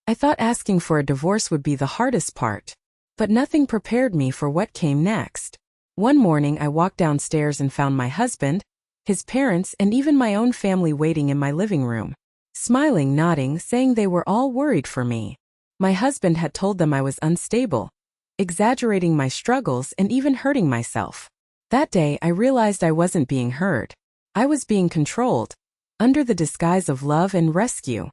I thought asking for a divorce would be the hardest part. But nothing prepared me for what came next. One morning I walked downstairs and found my husband, his parents, and even my own family waiting in my living room. Smiling, nodding, saying they were all worried for me. My husband had told them I was unstable, exaggerating my struggles and even hurting myself. That day I realized I wasn't being heard. I was being controlled, under the disguise of love and rescue.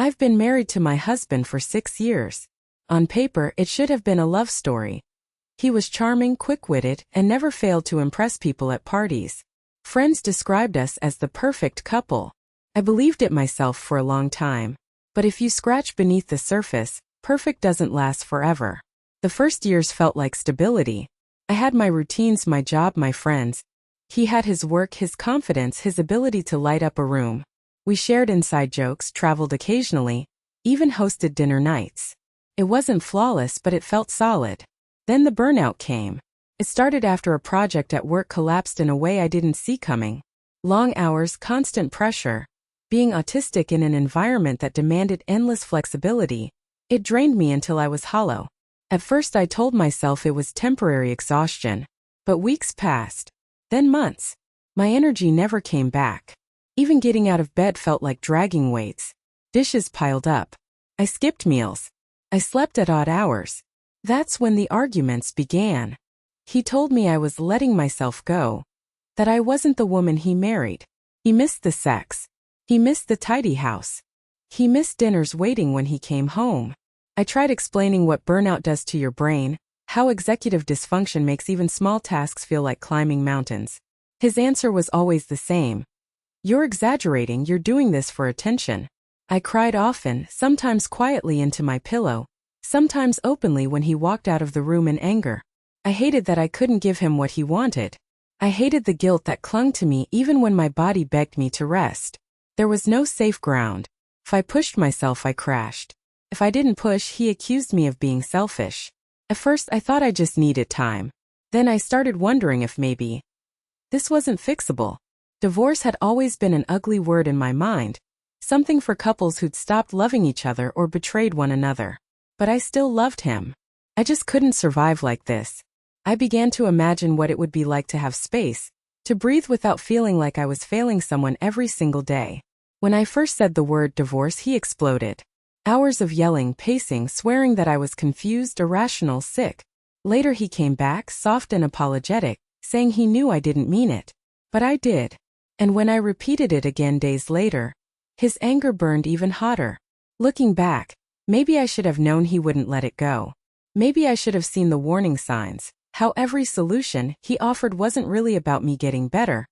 I've been married to my husband for 6 years. On paper, it should have been a love story. He was charming, quick-witted, and never failed to impress people at parties. Friends described us as the perfect couple. I believed it myself for a long time. But if you scratch beneath the surface, perfect doesn't last forever. The first years felt like stability. I had my routines, my job, my friends. He had his work, his confidence, his ability to light up a room. We shared inside jokes, traveled occasionally, even hosted dinner nights. It wasn't flawless, but it felt solid. Then the burnout came. It started after a project at work collapsed in a way I didn't see coming. Long hours, constant pressure. Being autistic in an environment that demanded endless flexibility, it drained me until I was hollow. At first I told myself it was temporary exhaustion. But weeks passed. Then months. My energy never came back. Even getting out of bed felt like dragging weights. Dishes piled up. I skipped meals. I slept at odd hours. That's when the arguments began. He told me I was letting myself go, that I wasn't the woman he married. He missed the sex. He missed the tidy house. He missed dinners waiting when he came home. I tried explaining what burnout does to your brain, how executive dysfunction makes even small tasks feel like climbing mountains. His answer was always the same. You're exaggerating, you're doing this for attention. I cried often, sometimes quietly into my pillow, sometimes openly when he walked out of the room in anger. I hated that I couldn't give him what he wanted. I hated the guilt that clung to me even when my body begged me to rest. There was no safe ground. If I pushed myself, I crashed. If I didn't push, he accused me of being selfish. At first, I thought I just needed time. Then I started wondering if maybe this wasn't fixable. Divorce had always been an ugly word in my mind. Something for couples who'd stopped loving each other or betrayed one another. But I still loved him. I just couldn't survive like this. I began to imagine what it would be like to have space, to breathe without feeling like I was failing someone every single day. When I first said the word divorce, he exploded. Hours of yelling, pacing, swearing that I was confused, irrational, sick. Later he came back, soft and apologetic, saying he knew I didn't mean it. But I did. And when I repeated it again days later, his anger burned even hotter. Looking back, maybe I should have known he wouldn't let it go. Maybe I should have seen the warning signs, how every solution he offered wasn't really about me getting better,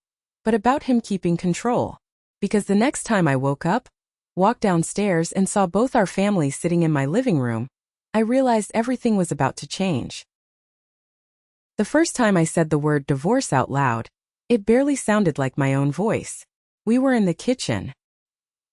but about him keeping control. Because the next time I woke up, walked downstairs and saw both our families sitting in my living room, I realized everything was about to change. The first time I said the word divorce out loud, it barely sounded like my own voice. We were in the kitchen.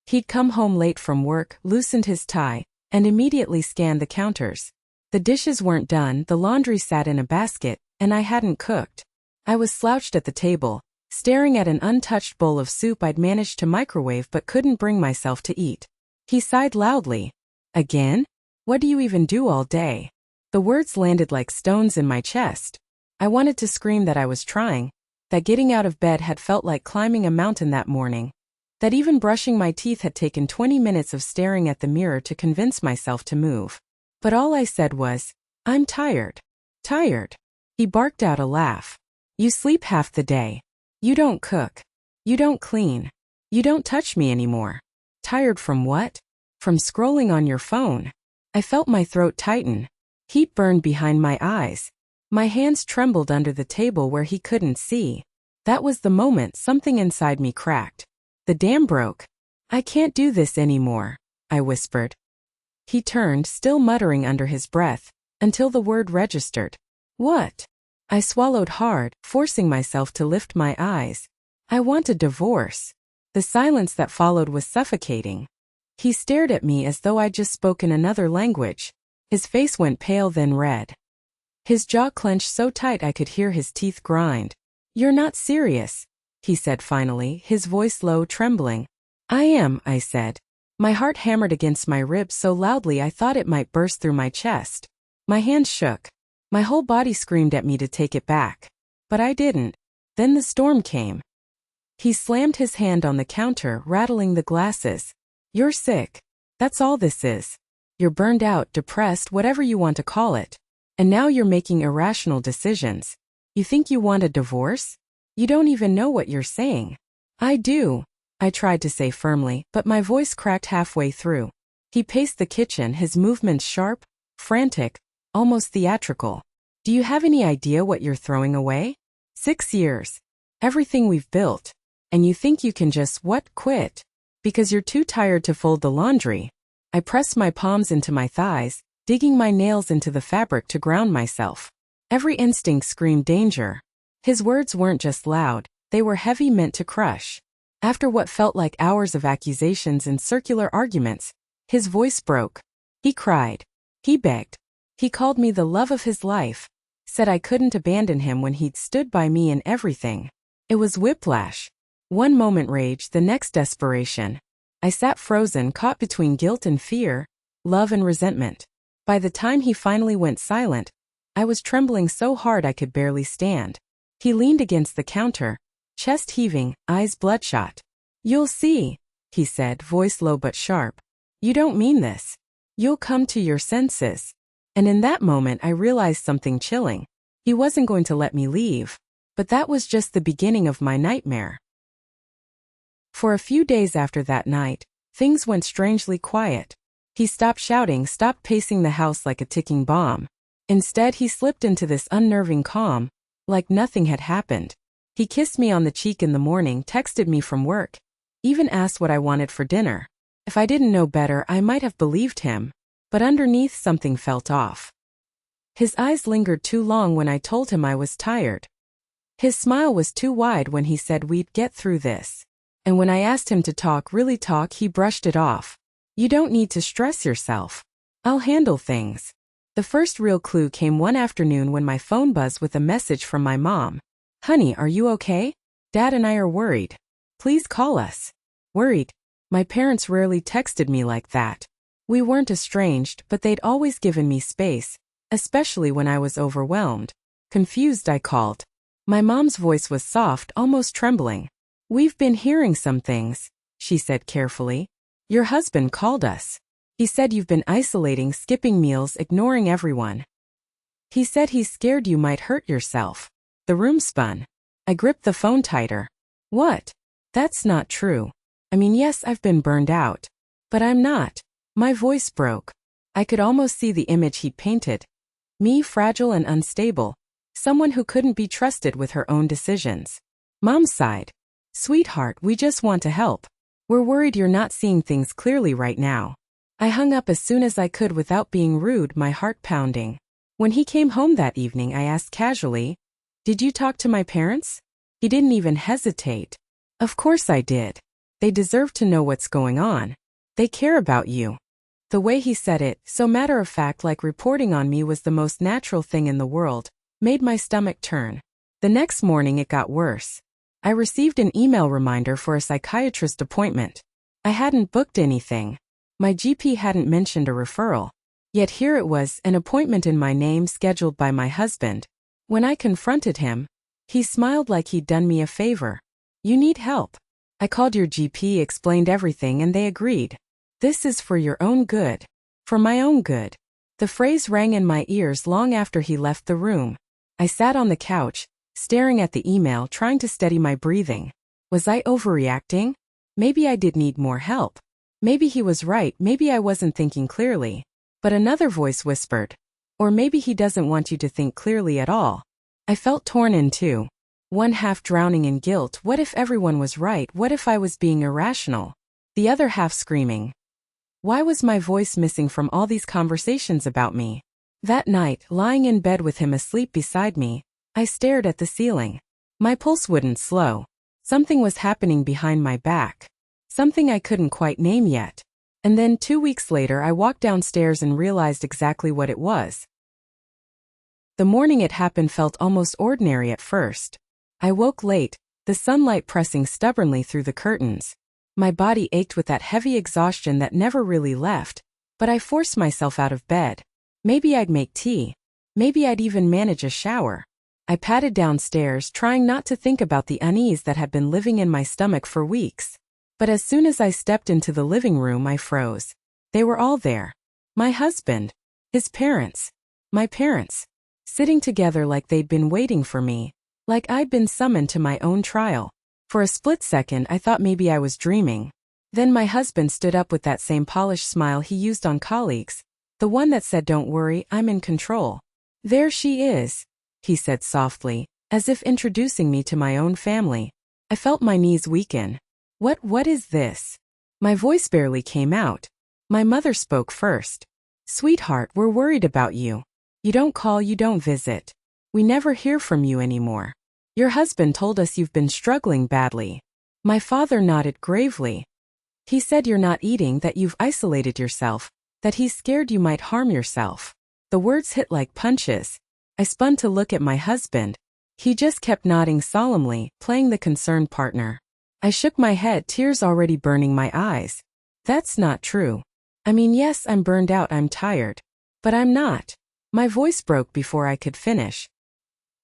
He'd come home late from work, loosened his tie, and immediately scanned the counters. The dishes weren't done, the laundry sat in a basket, and I hadn't cooked. I was slouched at the table, staring at an untouched bowl of soup I'd managed to microwave but couldn't bring myself to eat. He sighed loudly. Again? What do you even do all day? The words landed like stones in my chest. I wanted to scream that I was trying, that getting out of bed had felt like climbing a mountain that morning, that even brushing my teeth had taken 20 minutes of staring at the mirror to convince myself to move. But all I said was, I'm tired. Tired. He barked out a laugh. You sleep half the day. You don't cook. You don't clean. You don't touch me anymore. Tired from what? From scrolling on your phone. I felt my throat tighten. Heat burned behind my eyes. My hands trembled under the table where he couldn't see. That was the moment something inside me cracked. The dam broke. I can't do this anymore, I whispered. He turned, still muttering under his breath, until the word registered. What? I swallowed hard, forcing myself to lift my eyes. I want a divorce. The silence that followed was suffocating. He stared at me as though I'd just spoken another language. His face went pale, then red. His jaw clenched so tight I could hear his teeth grind. You're not serious, he said finally, his voice low, trembling. I am, I said. My heart hammered against my ribs so loudly I thought it might burst through my chest. My hands shook. My whole body screamed at me to take it back. But I didn't. Then the storm came. He slammed his hand on the counter, rattling the glasses. You're sick. That's all this is. You're burned out, depressed, whatever you want to call it. And now you're making irrational decisions. You think you want a divorce? You don't even know what you're saying. I do, I tried to say firmly, but my voice cracked halfway through. He paced the kitchen, his movements sharp, frantic, almost theatrical. Do you have any idea what you're throwing away? 6 years. Everything we've built. And you think you can just, quit? Because you're too tired to fold the laundry. I pressed my palms into my thighs, digging my nails into the fabric to ground myself. Every instinct screamed danger. His words weren't just loud, they were heavy, meant to crush. After what felt like hours of accusations and circular arguments, his voice broke. He cried. He begged. He called me the love of his life. Said I couldn't abandon him when he'd stood by me in everything. It was whiplash. One moment rage, the next desperation. I sat frozen, caught between guilt and fear, love and resentment. By the time he finally went silent, I was trembling so hard I could barely stand. He leaned against the counter, chest heaving, eyes bloodshot. You'll see, he said, voice low but sharp. You don't mean this. You'll come to your senses. And in that moment I realized something chilling. He wasn't going to let me leave. But that was just the beginning of my nightmare. For a few days after that night, things went strangely quiet. He stopped shouting, stopped pacing the house like a ticking bomb. Instead, he slipped into this unnerving calm, like nothing had happened. He kissed me on the cheek in the morning, texted me from work, even asked what I wanted for dinner. If I didn't know better, I might have believed him, but underneath something felt off. His eyes lingered too long when I told him I was tired. His smile was too wide when he said we'd get through this. And when I asked him to talk, really talk, he brushed it off. You don't need to stress yourself. I'll handle things. The first real clue came one afternoon when my phone buzzed with a message from my mom. Honey, are you okay? Dad and I are worried. Please call us. Worried. My parents rarely texted me like that. We weren't estranged, but they'd always given me space, especially when I was overwhelmed. Confused, I called. My mom's voice was soft, almost trembling. We've been hearing some things, she said carefully. Your husband called us. He said you've been isolating, skipping meals, ignoring everyone. He said he's scared you might hurt yourself. The room spun. I gripped the phone tighter. What? That's not true. I mean, yes, I've been burned out. But I'm not. My voice broke. I could almost see the image he'd painted. Me, fragile and unstable. Someone who couldn't be trusted with her own decisions. Mom sighed. Sweetheart, we just want to help. We're worried you're not seeing things clearly right now. I hung up as soon as I could without being rude, my heart pounding. When he came home that evening, I asked casually, Did you talk to my parents? He didn't even hesitate. Of course I did. They deserve to know what's going on. They care about you. The way he said it, so matter-of-fact, like reporting on me was the most natural thing in the world, made my stomach turn. The next morning it got worse. I received an email reminder for a psychiatrist appointment. I hadn't booked anything. My GP hadn't mentioned a referral. Yet here it was, an appointment in my name scheduled by my husband. When I confronted him, he smiled like he'd done me a favor. You need help. I called your GP, explained everything, and they agreed. This is for your own good. For my own good. The phrase rang in my ears long after he left the room. I sat on the couch, staring at the email, trying to steady my breathing. Was I overreacting? Maybe I did need more help. Maybe he was right, maybe I wasn't thinking clearly. But another voice whispered. Or maybe he doesn't want you to think clearly at all. I felt torn in two. One half drowning in guilt, what if everyone was right, what if I was being irrational? The other half screaming. Why was my voice missing from all these conversations about me? That night, lying in bed with him asleep beside me, I stared at the ceiling. My pulse wouldn't slow. Something was happening behind my back. Something I couldn't quite name yet. And then 2 weeks later I walked downstairs and realized exactly what it was. The morning it happened felt almost ordinary at first. I woke late, the sunlight pressing stubbornly through the curtains. My body ached with that heavy exhaustion that never really left, but I forced myself out of bed. Maybe I'd make tea. Maybe I'd even manage a shower. I padded downstairs, trying not to think about the unease that had been living in my stomach for weeks. But as soon as I stepped into the living room, I froze. They were all there. My husband, his parents, my parents, sitting together like they'd been waiting for me, like I'd been summoned to my own trial. For a split second, I thought maybe I was dreaming. Then my husband stood up with that same polished smile he used on colleagues, the one that said, "Don't worry, I'm in control." "There she is," he said softly, as if introducing me to my own family. I felt my knees weaken. What is this?" My voice barely came out. My mother spoke first. "Sweetheart, we're worried about you. You don't call, you don't visit. We never hear from you anymore. Your husband told us you've been struggling badly." My father nodded gravely. "He said you're not eating, that you've isolated yourself, that he's scared you might harm yourself." The words hit like punches. I spun to look at my husband. He just kept nodding solemnly, playing the concerned partner. I shook my head, tears already burning my eyes. "That's not true. I mean, yes, I'm burned out, I'm tired. But I'm not." My voice broke before I could finish.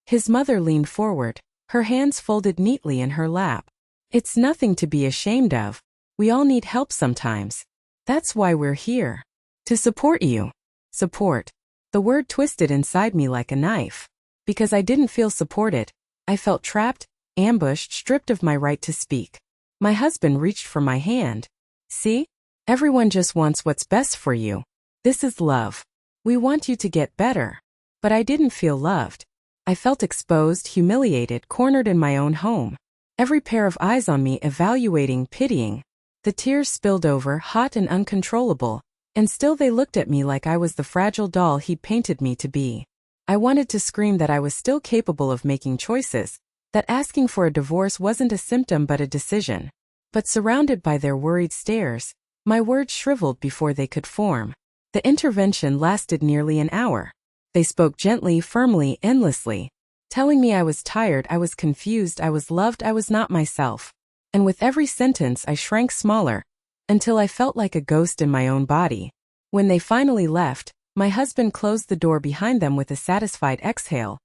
His mother leaned forward, her hands folded neatly in her lap. "It's nothing to be ashamed of. We all need help sometimes. That's why we're here. To support you." Support. The word twisted inside me like a knife. Because I didn't feel supported. I felt trapped, ambushed, stripped of my right to speak. My husband reached for my hand. "See? Everyone just wants what's best for you. This is love. We want you to get better." But I didn't feel loved. I felt exposed, humiliated, cornered in my own home. Every pair of eyes on me, evaluating, pitying. The tears spilled over, hot and uncontrollable, and still they looked at me like I was the fragile doll he'd painted me to be. I wanted to scream that I was still capable of making choices, that asking for a divorce wasn't a symptom but a decision. But surrounded by their worried stares, my words shriveled before they could form. The intervention lasted nearly an hour. They spoke gently, firmly, endlessly, telling me I was tired, I was confused, I was loved, I was not myself. And with every sentence I shrank smaller, until I felt like a ghost in my own body. When they finally left, my husband closed the door behind them with a satisfied exhale,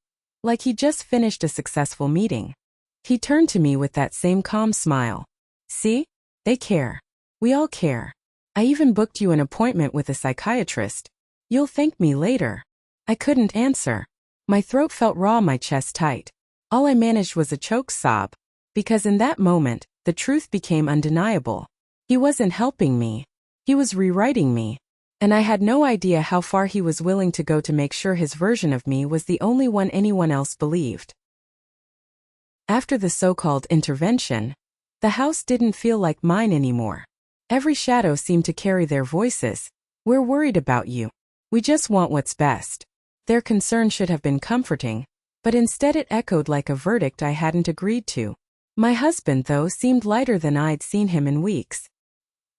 like he just finished a successful meeting. He turned to me with that same calm smile. "See? They care. We all care. I even booked you an appointment with a psychiatrist. You'll thank me later." I couldn't answer. My throat felt raw, my chest tight. All I managed was a choke sob. Because in that moment, the truth became undeniable. He wasn't helping me. He was rewriting me. And I had no idea how far he was willing to go to make sure his version of me was the only one anyone else believed. After the so-called intervention, the house didn't feel like mine anymore. Every shadow seemed to carry their voices. "We're worried about you. We just want what's best." Their concern should have been comforting, but instead it echoed like a verdict I hadn't agreed to. My husband, though, seemed lighter than I'd seen him in weeks.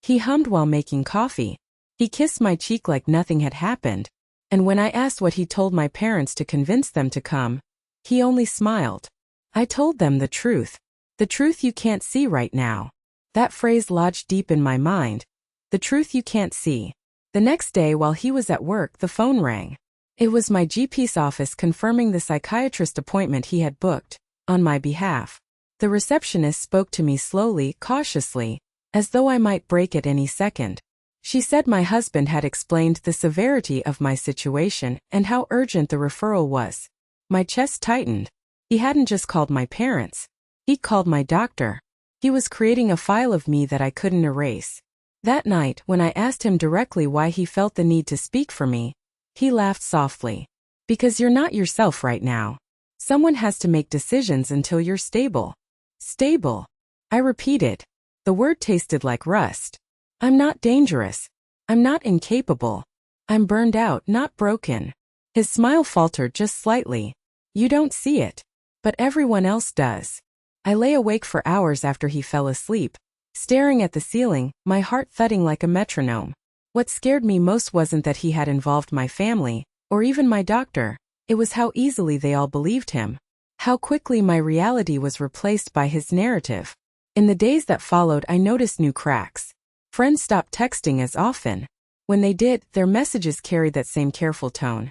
He hummed while making coffee. He kissed my cheek like nothing had happened. And when I asked what he told my parents to convince them to come, he only smiled. "I told them the truth. The truth you can't see right now." That phrase lodged deep in my mind. The truth you can't see. The next day, while he was at work, the phone rang. It was my GP's office confirming the psychiatrist appointment he had booked, on my behalf. The receptionist spoke to me slowly, cautiously, as though I might break at any second. She said my husband had explained the severity of my situation and how urgent the referral was. My chest tightened. He hadn't just called my parents. He'd called my doctor. He was creating a file of me that I couldn't erase. That night, when I asked him directly why he felt the need to speak for me, he laughed softly. "Because you're not yourself right now. Someone has to make decisions until you're stable." Stable. I repeated. The word tasted like rust. "I'm not dangerous. I'm not incapable. I'm burned out, not broken." His smile faltered just slightly. "You don't see it. But everyone else does." I lay awake for hours after he fell asleep, staring at the ceiling, my heart thudding like a metronome. What scared me most wasn't that he had involved my family, or even my doctor. It was how easily they all believed him. How quickly my reality was replaced by his narrative. In the days that followed, I noticed new cracks. Friends stopped texting as often. When they did, their messages carried that same careful tone.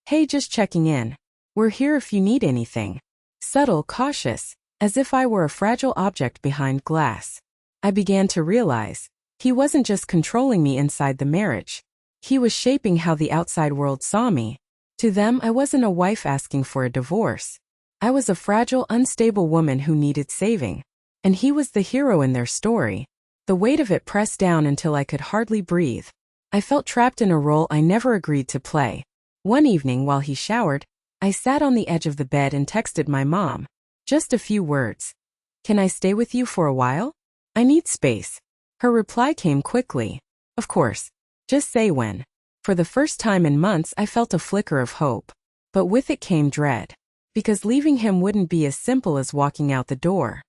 "Hey, just checking in. We're here if you need anything." Subtle, cautious, as if I were a fragile object behind glass. I began to realize he wasn't just controlling me inside the marriage. He was shaping how the outside world saw me. To them, I wasn't a wife asking for a divorce. I was a fragile, unstable woman who needed saving. And he was the hero in their story. The weight of it pressed down until I could hardly breathe. I felt trapped in a role I never agreed to play. One evening while he showered, I sat on the edge of the bed and texted my mom. Just a few words. "Can I stay with you for a while? I need space." Her reply came quickly. "Of course. Just say when." For the first time in months, I felt a flicker of hope. But with it came dread. Because leaving him wouldn't be as simple as walking out the door.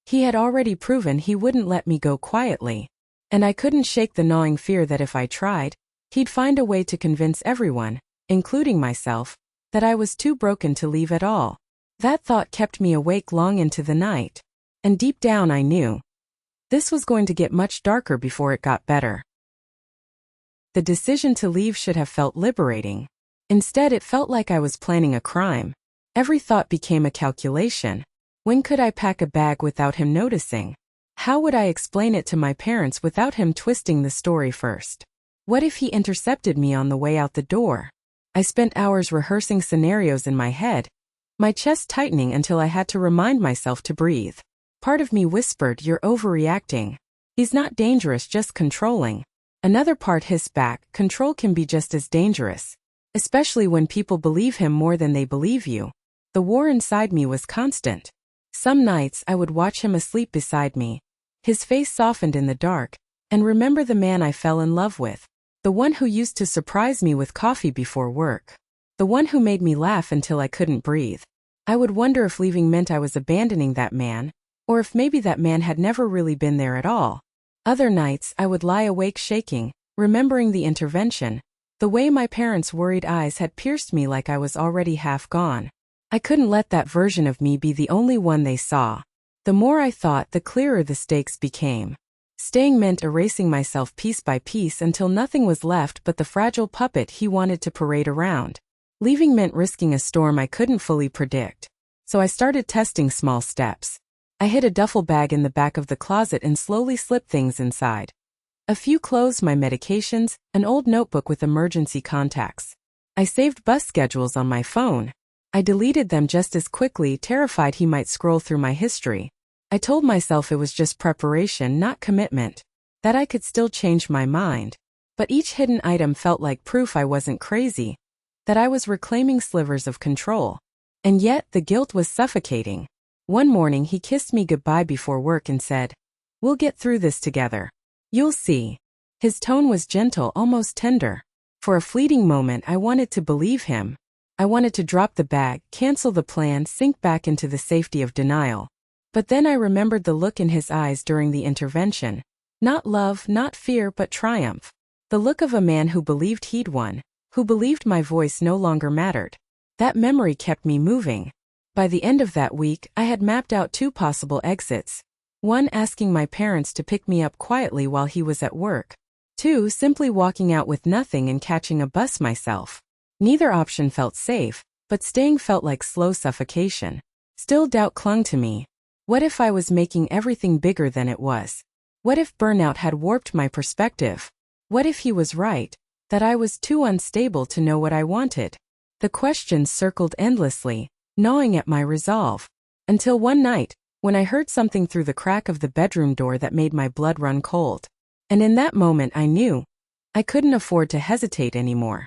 He had already proven he wouldn't let me go quietly. And I couldn't shake the gnawing fear that if I tried, he'd find a way to convince everyone, including myself, that I was too broken to leave at all. That thought kept me awake long into the night. And deep down I knew this was going to get much darker before it got better. The decision to leave should have felt liberating. Instead, it felt like I was planning a crime. Every thought became a calculation. When could I pack a bag without him noticing? How would I explain it to my parents without him twisting the story first? What if he intercepted me on the way out the door? I spent hours rehearsing scenarios in my head, my chest tightening until I had to remind myself to breathe. Part of me whispered, "You're overreacting. He's not dangerous, just controlling." Another part hissed back, "Control can be just as dangerous, especially when people believe him more than they believe you." The war inside me was constant. Some nights I would watch him asleep beside me, his face softened in the dark, and remember the man I fell in love with. The one who used to surprise me with coffee before work. The one who made me laugh until I couldn't breathe. I would wonder if leaving meant I was abandoning that man, or if maybe that man had never really been there at all. Other nights I would lie awake shaking, remembering the intervention. The way my parents' worried eyes had pierced me like I was already half gone. I couldn't let that version of me be the only one they saw. The more I thought, the clearer the stakes became. Staying meant erasing myself piece by piece until nothing was left but the fragile puppet he wanted to parade around. Leaving meant risking a storm I couldn't fully predict. So I started testing small steps. I hid a duffel bag in the back of the closet and slowly slipped things inside. A few clothes, my medications, an old notebook with emergency contacts. I saved bus schedules on my phone. I deleted them just as quickly, terrified he might scroll through my history. I told myself it was just preparation, not commitment, that I could still change my mind. But each hidden item felt like proof I wasn't crazy, that I was reclaiming slivers of control. And yet, the guilt was suffocating. One morning he kissed me goodbye before work and said, "We'll get through this together. You'll see." His tone was gentle, almost tender. For a fleeting moment I wanted to believe him. I wanted to drop the bag, cancel the plan, sink back into the safety of denial. But then I remembered the look in his eyes during the intervention. Not love, not fear, but triumph. The look of a man who believed he'd won, who believed my voice no longer mattered. That memory kept me moving. By the end of that week, I had mapped out 2 possible exits. 1, asking my parents to pick me up quietly while he was at work. 2, simply walking out with nothing and catching a bus myself. Neither option felt safe, but staying felt like slow suffocation. Still, doubt clung to me. What if I was making everything bigger than it was? What if burnout had warped my perspective? What if he was right, that I was too unstable to know what I wanted? The questions circled endlessly, gnawing at my resolve. Until one night, when I heard something through the crack of the bedroom door that made my blood run cold. And in that moment I knew I couldn't afford to hesitate anymore.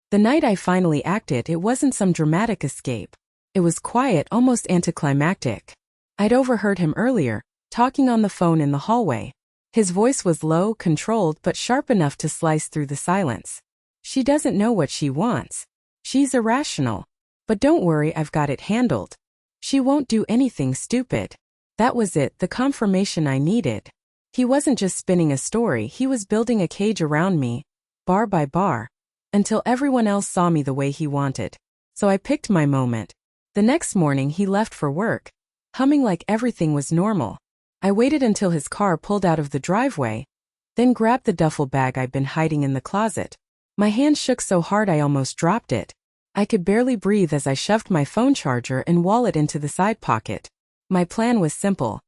The night I finally acted, it wasn't some dramatic escape. It was quiet, almost anticlimactic. I'd overheard him earlier, talking on the phone in the hallway. His voice was low, controlled, but sharp enough to slice through the silence. "She doesn't know what she wants. She's irrational. But don't worry, I've got it handled. She won't do anything stupid." That was it, the confirmation I needed. He wasn't just spinning a story, he was building a cage around me, bar by bar, until everyone else saw me the way he wanted. So I picked my moment. The next morning he left for work, humming like everything was normal. I waited until his car pulled out of the driveway, then grabbed the duffel bag I'd been hiding in the closet. My hand shook so hard I almost dropped it. I could barely breathe as I shoved my phone charger and wallet into the side pocket. My plan was simple.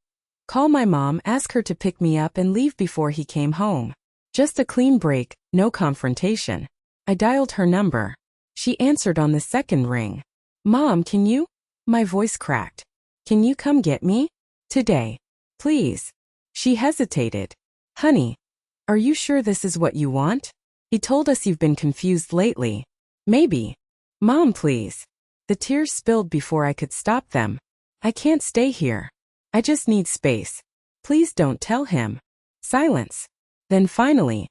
Call my mom, ask her to pick me up and leave before he came home. Just a clean break, no confrontation. I dialed her number. She answered on the second ring. "Mom, can you?" My voice cracked. "Can you come get me? Today. Please." She hesitated. "Honey, are you sure this is what you want? He told us you've been confused lately. Maybe." "Mom, please." The tears spilled before I could stop them. "I can't stay here. I just need space. Please don't tell him." Silence. Then finally,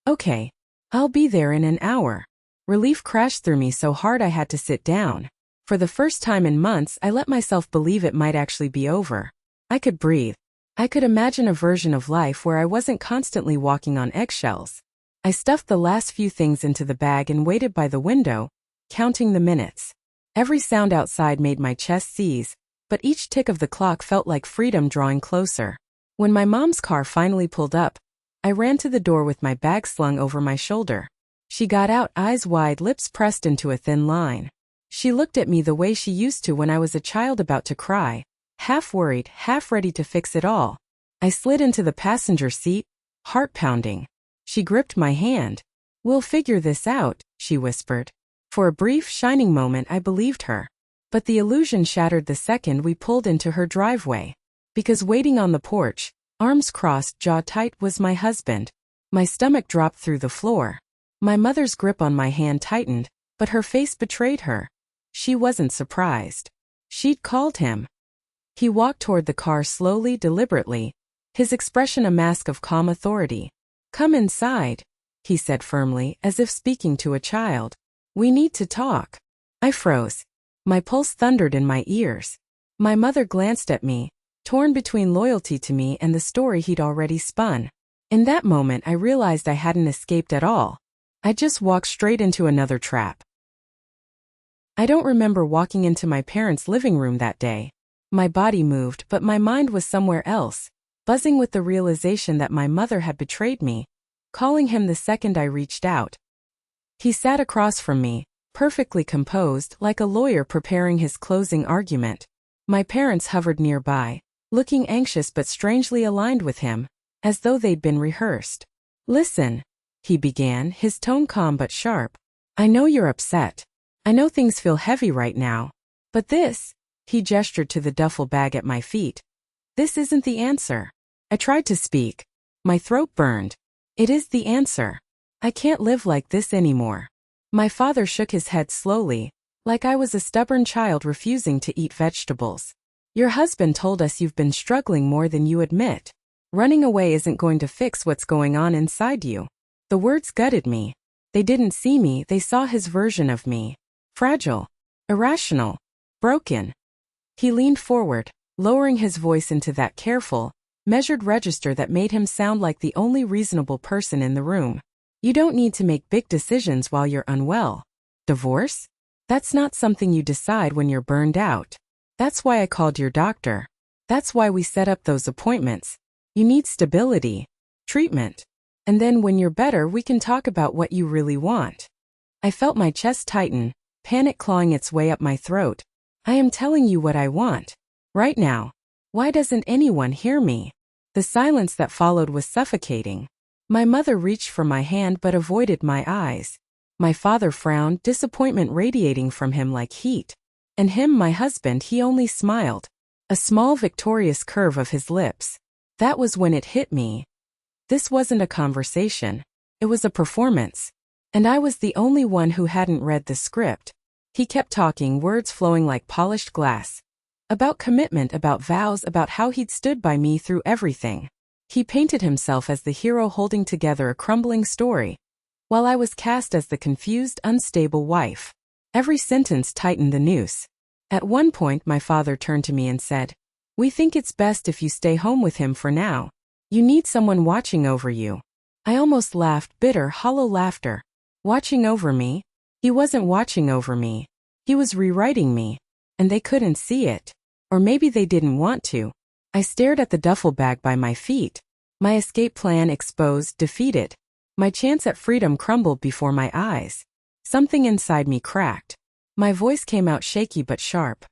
"Okay. I'll be there in an hour." Relief crashed through me so hard I had to sit down. For the first time in months, I let myself believe it might actually be over. I could breathe. I could imagine a version of life where I wasn't constantly walking on eggshells. I stuffed the last few things into the bag and waited by the window, counting the minutes. Every sound outside made my chest seize, but each tick of the clock felt like freedom drawing closer. When my mom's car finally pulled up, I ran to the door with my bag slung over my shoulder. She got out, eyes wide, lips pressed into a thin line. She looked at me the way she used to when I was a child about to cry, half worried, half ready to fix it all. I slid into the passenger seat, heart pounding. She gripped my hand. "We'll figure this out," she whispered. For a brief, shining moment I believed her. But the illusion shattered the second we pulled into her driveway. Because waiting on the porch, arms crossed, jaw tight, was my husband. My stomach dropped through the floor. My mother's grip on my hand tightened, but her face betrayed her. She wasn't surprised. She'd called him. He walked toward the car slowly, deliberately, his expression a mask of calm authority. "Come inside," he said firmly, as if speaking to a child. "We need to talk." I froze. My pulse thundered in my ears. My mother glanced at me, torn between loyalty to me and the story he'd already spun. In that moment I realized I hadn't escaped at all. I just walked straight into another trap. I don't remember walking into my parents' living room that day. My body moved, but my mind was somewhere else, buzzing with the realization that my mother had betrayed me, calling him the second I reached out. He sat across from me, perfectly composed, like a lawyer preparing his closing argument. My parents hovered nearby, looking anxious but strangely aligned with him, as though they'd been rehearsed. "Listen," he began, his tone calm but sharp. "I know you're upset. I know things feel heavy right now. But this," he gestured to the duffel bag at my feet, "this isn't the answer." I tried to speak. My throat burned. "It is the answer. I can't live like this anymore." My father shook his head slowly, like I was a stubborn child refusing to eat vegetables. "Your husband told us you've been struggling more than you admit. Running away isn't going to fix what's going on inside you." The words gutted me. They didn't see me, they saw his version of me. Fragile, irrational, broken. He leaned forward, lowering his voice into that careful, measured register that made him sound like the only reasonable person in the room. "You don't need to make big decisions while you're unwell. Divorce? That's not something you decide when you're burned out. That's why I called your doctor. That's why we set up those appointments. You need stability, treatment. And then when you're better, we can talk about what you really want." I felt my chest tighten, panic clawing its way up my throat. "I am telling you what I want. Right now. Why doesn't anyone hear me?" The silence that followed was suffocating. My mother reached for my hand but avoided my eyes. My father frowned, disappointment radiating from him like heat. And him, my husband, he only smiled. A small victorious curve of his lips. That was when it hit me. This wasn't a conversation. It was a performance. And I was the only one who hadn't read the script. He kept talking, words flowing like polished glass. About commitment, about vows, about how he'd stood by me through everything. He painted himself as the hero holding together a crumbling story, while I was cast as the confused, unstable wife. Every sentence tightened the noose. At one point my father turned to me and said, "We think it's best if you stay home with him for now. You need someone watching over you." I almost laughed, bitter, hollow laughter. Watching over me? He wasn't watching over me. He was rewriting me. And they couldn't see it. Or maybe they didn't want to. I stared at the duffel bag by my feet. My escape plan exposed, defeated. My chance at freedom crumbled before my eyes. Something inside me cracked. My voice came out shaky but sharp.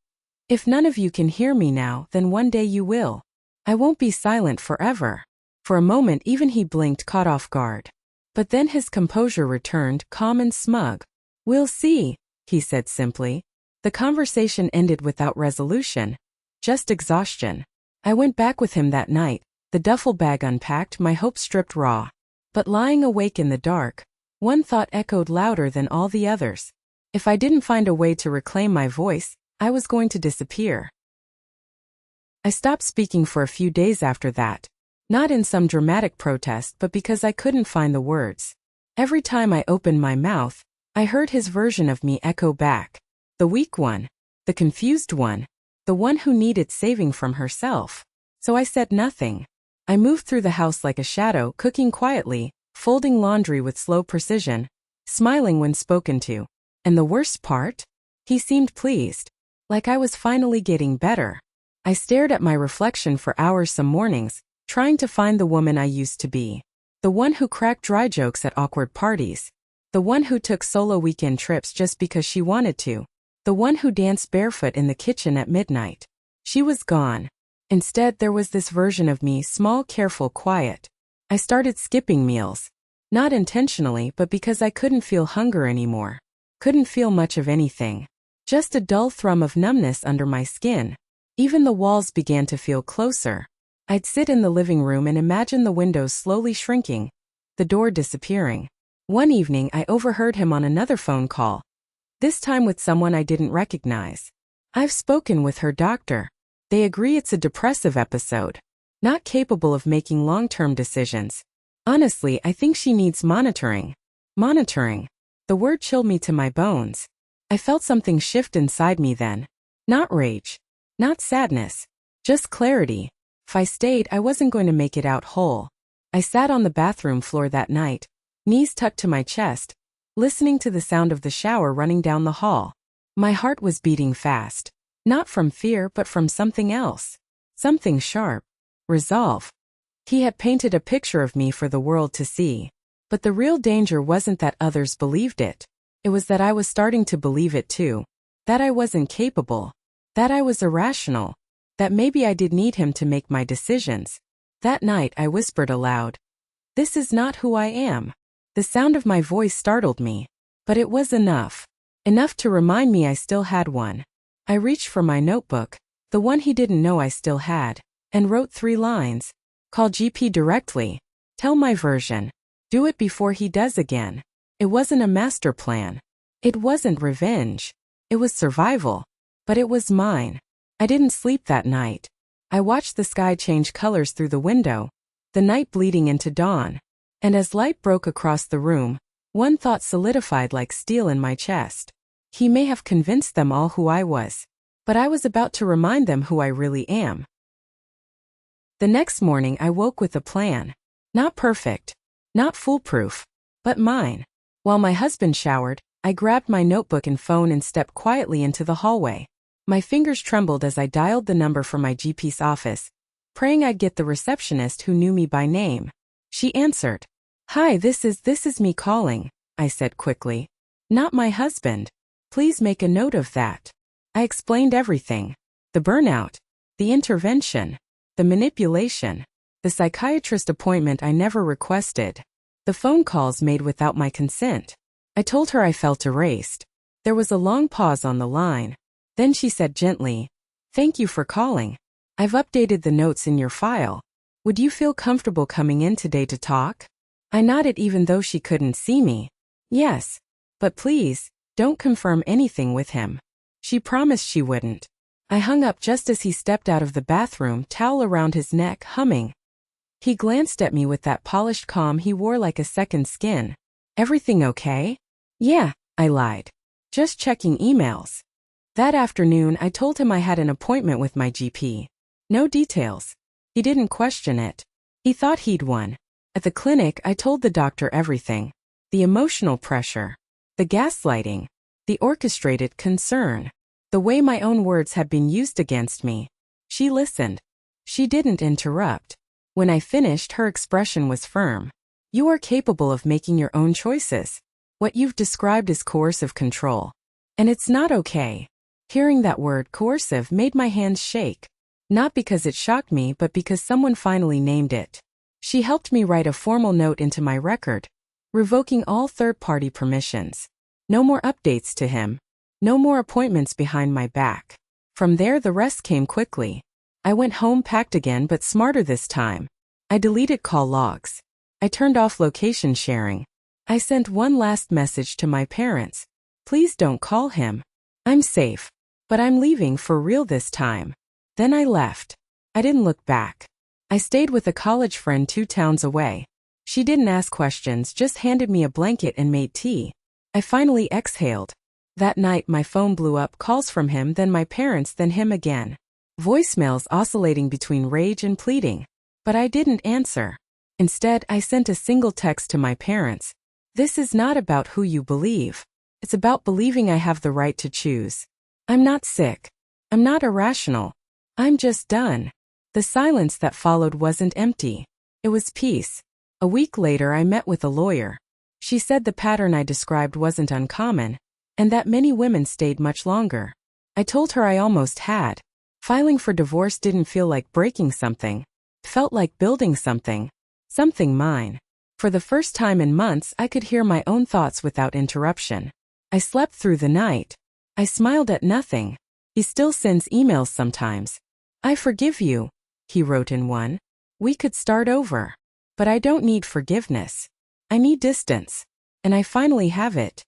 If none of you can hear me now, then one day you will. I won't be silent forever. For a moment even he blinked, caught off guard. But then his composure returned, calm and smug. We'll see, he said simply. The conversation ended without resolution. Just exhaustion. I went back with him that night, the duffel bag unpacked, my hopes stripped raw. But lying awake in the dark, one thought echoed louder than all the others. If I didn't find a way to reclaim my voice, I was going to disappear. I stopped speaking for a few days after that. Not in some dramatic protest, but because I couldn't find the words. Every time I opened my mouth, I heard his version of me echo back. The weak one. The confused one. The one who needed saving from herself. So I said nothing. I moved through the house like a shadow, cooking quietly, folding laundry with slow precision, smiling when spoken to. And the worst part? He seemed pleased. Like I was finally getting better. I stared at my reflection for hours some mornings, trying to find the woman I used to be. The one who cracked dry jokes at awkward parties. The one who took solo weekend trips just because she wanted to. The one who danced barefoot in the kitchen at midnight. She was gone. Instead, there was this version of me, small, careful, quiet. I started skipping meals. Not intentionally, but because I couldn't feel hunger anymore. Couldn't feel much of anything. Just a dull thrum of numbness under my skin. Even the walls began to feel closer. I'd sit in the living room and imagine the windows slowly shrinking, the door disappearing. One evening I overheard him on another phone call. This time with someone I didn't recognize. I've spoken with her doctor. They agree it's a depressive episode. Not capable of making long-term decisions. Honestly, I think she needs monitoring. Monitoring. The word chilled me to my bones. I felt something shift inside me then. Not rage. Not sadness. Just clarity. If I stayed, I wasn't going to make it out whole. I sat on the bathroom floor that night, knees tucked to my chest, listening to the sound of the shower running down the hall. My heart was beating fast. Not from fear, but from something else. Something sharp. Resolve. He had painted a picture of me for the world to see. But the real danger wasn't that others believed it. It was that I was starting to believe it too. That I wasn't capable. That I was irrational. That maybe I did need him to make my decisions. That night I whispered aloud. This is not who I am. The sound of my voice startled me. But it was enough. Enough to remind me I still had one. I reached for my notebook, the one he didn't know I still had, and wrote 3 lines. Call GP directly. Tell my version. Do it before he does again. It wasn't a master plan. It wasn't revenge. It was survival. But it was mine. I didn't sleep that night. I watched the sky change colors through the window, the night bleeding into dawn. And as light broke across the room, one thought solidified like steel in my chest. He may have convinced them all who I was, but I was about to remind them who I really am. The next morning I woke with a plan. Not perfect. Not foolproof. But mine. While my husband showered, I grabbed my notebook and phone and stepped quietly into the hallway. My fingers trembled as I dialed the number for my GP's office, praying I'd get the receptionist who knew me by name. She answered. Hi, this is me calling, I said quickly. Not my husband. Please make a note of that. I explained everything. The burnout. The intervention. The manipulation. The psychiatrist appointment I never requested. The phone calls made without my consent. I told her I felt erased. There was a long pause on the line. Then she said gently, Thank you for calling. I've updated the notes in your file. Would you feel comfortable coming in today to talk? I nodded even though she couldn't see me. Yes. But please, don't confirm anything with him. She promised she wouldn't. I hung up just as he stepped out of the bathroom, towel around his neck, humming. He glanced at me with that polished calm he wore like a second skin. Everything okay? Yeah, I lied. Just checking emails. That afternoon I told him I had an appointment with my GP. No details. He didn't question it. He thought he'd won. At the clinic I told the doctor everything. The emotional pressure. The gaslighting. The orchestrated concern. The way my own words had been used against me. She listened. She didn't interrupt. When I finished, her expression was firm. You are capable of making your own choices. What you've described is coercive control. And it's not okay. Hearing that word, coercive, made my hands shake. Not because it shocked me, but because someone finally named it. She helped me write a formal note into my record, revoking all third-party permissions. No more updates to him. No more appointments behind my back. From there, the rest came quickly. I went home packed again, but smarter this time. I deleted call logs. I turned off location sharing. I sent one last message to my parents. Please don't call him. I'm safe. But I'm leaving for real this time. Then I left. I didn't look back. I stayed with a college friend 2 towns away. She didn't ask questions, just handed me a blanket and made tea. I finally exhaled. That night my phone blew up, calls from him, then my parents, then him again. Voicemails oscillating between rage and pleading. But I didn't answer. Instead, I sent a single text to my parents. This is not about who you believe. It's about believing I have the right to choose. I'm not sick. I'm not irrational. I'm just done. The silence that followed wasn't empty. It was peace. A week later, I met with a lawyer. She said the pattern I described wasn't uncommon, and that many women stayed much longer. I told her I almost had. Filing for divorce didn't feel like breaking something. It felt like building something. Something mine. For the first time in months, I could hear my own thoughts without interruption. I slept through the night. I smiled at nothing. He still sends emails sometimes. I forgive you, he wrote in one. We could start over. But I don't need forgiveness. I need distance. And I finally have it.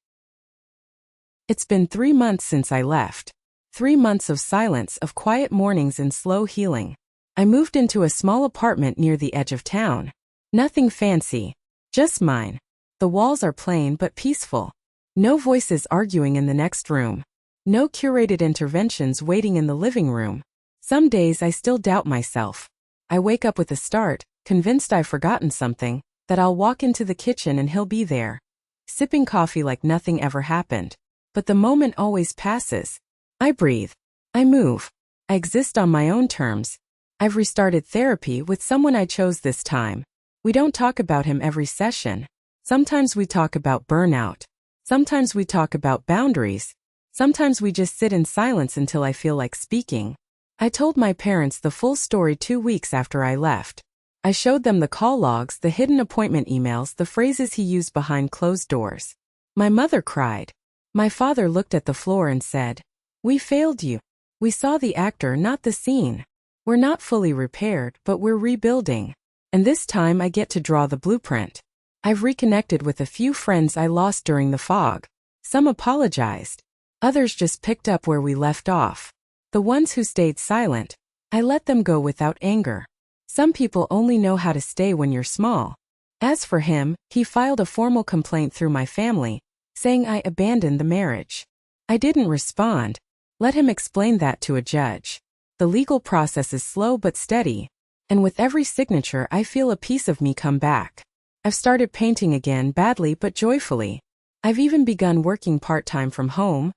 It's been 3 months since I left. 3 months of silence, of quiet mornings and slow healing. I moved into a small apartment near the edge of town. Nothing fancy. Just mine. The walls are plain but peaceful. No voices arguing in the next room. No curated interventions waiting in the living room. Some days I still doubt myself. I wake up with a start, convinced I've forgotten something, that I'll walk into the kitchen and he'll be there, sipping coffee like nothing ever happened. But the moment always passes. I breathe. I move. I exist on my own terms. I've restarted therapy with someone I chose this time. We don't talk about him every session. Sometimes we talk about burnout. Sometimes we talk about boundaries. Sometimes we just sit in silence until I feel like speaking. I told my parents the full story 2 weeks after I left. I showed them the call logs, the hidden appointment emails, the phrases he used behind closed doors. My mother cried. My father looked at the floor and said, "We failed you. We saw the actor, not the scene. We're not fully repaired, but we're rebuilding. And this time I get to draw the blueprint." I've reconnected with a few friends I lost during the fog. Some apologized. Others just picked up where we left off. The ones who stayed silent, I let them go without anger. Some people only know how to stay when you're small. As for him, he filed a formal complaint through my family, saying I abandoned the marriage. I didn't respond. Let him explain that to a judge. The legal process is slow but steady, and with every signature I feel a piece of me come back. I've started painting again, badly but joyfully. I've even begun working part-time from home,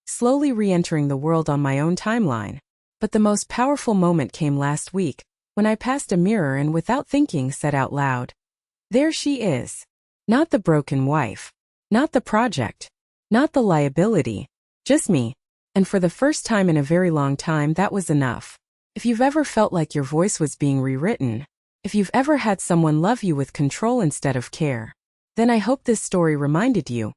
slowly re-entering the world on my own timeline. But the most powerful moment came last week, when I passed a mirror and without thinking said out loud, "There she is." Not the broken wife. Not the project. Not the liability. Just me. And for the first time in a very long time, that was enough. If you've ever felt like your voice was being rewritten, if you've ever had someone love you with control instead of care, then I hope this story reminded you.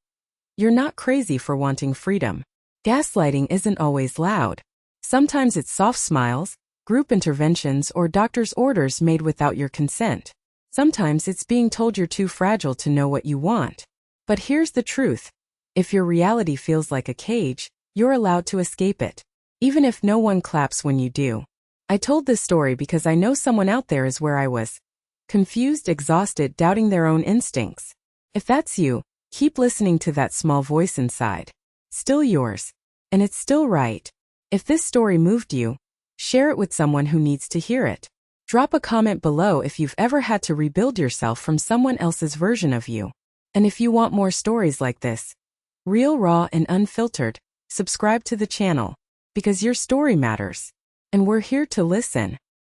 You're not crazy for wanting freedom. Gaslighting isn't always loud. Sometimes it's soft smiles, group interventions, or doctor's orders made without your consent. Sometimes it's being told you're too fragile to know what you want. But here's the truth. If your reality feels like a cage, you're allowed to escape it, even if no one claps when you do. I told this story because I know someone out there is where I was. Confused, exhausted, doubting their own instincts. If that's you, keep listening to that small voice inside. Still yours. And it's still right. If this story moved you, share it with someone who needs to hear it. Drop a comment below if you've ever had to rebuild yourself from someone else's version of you. And if you want more stories like this, real, raw, and unfiltered, subscribe to the channel. because your story matters. And we're here to listen.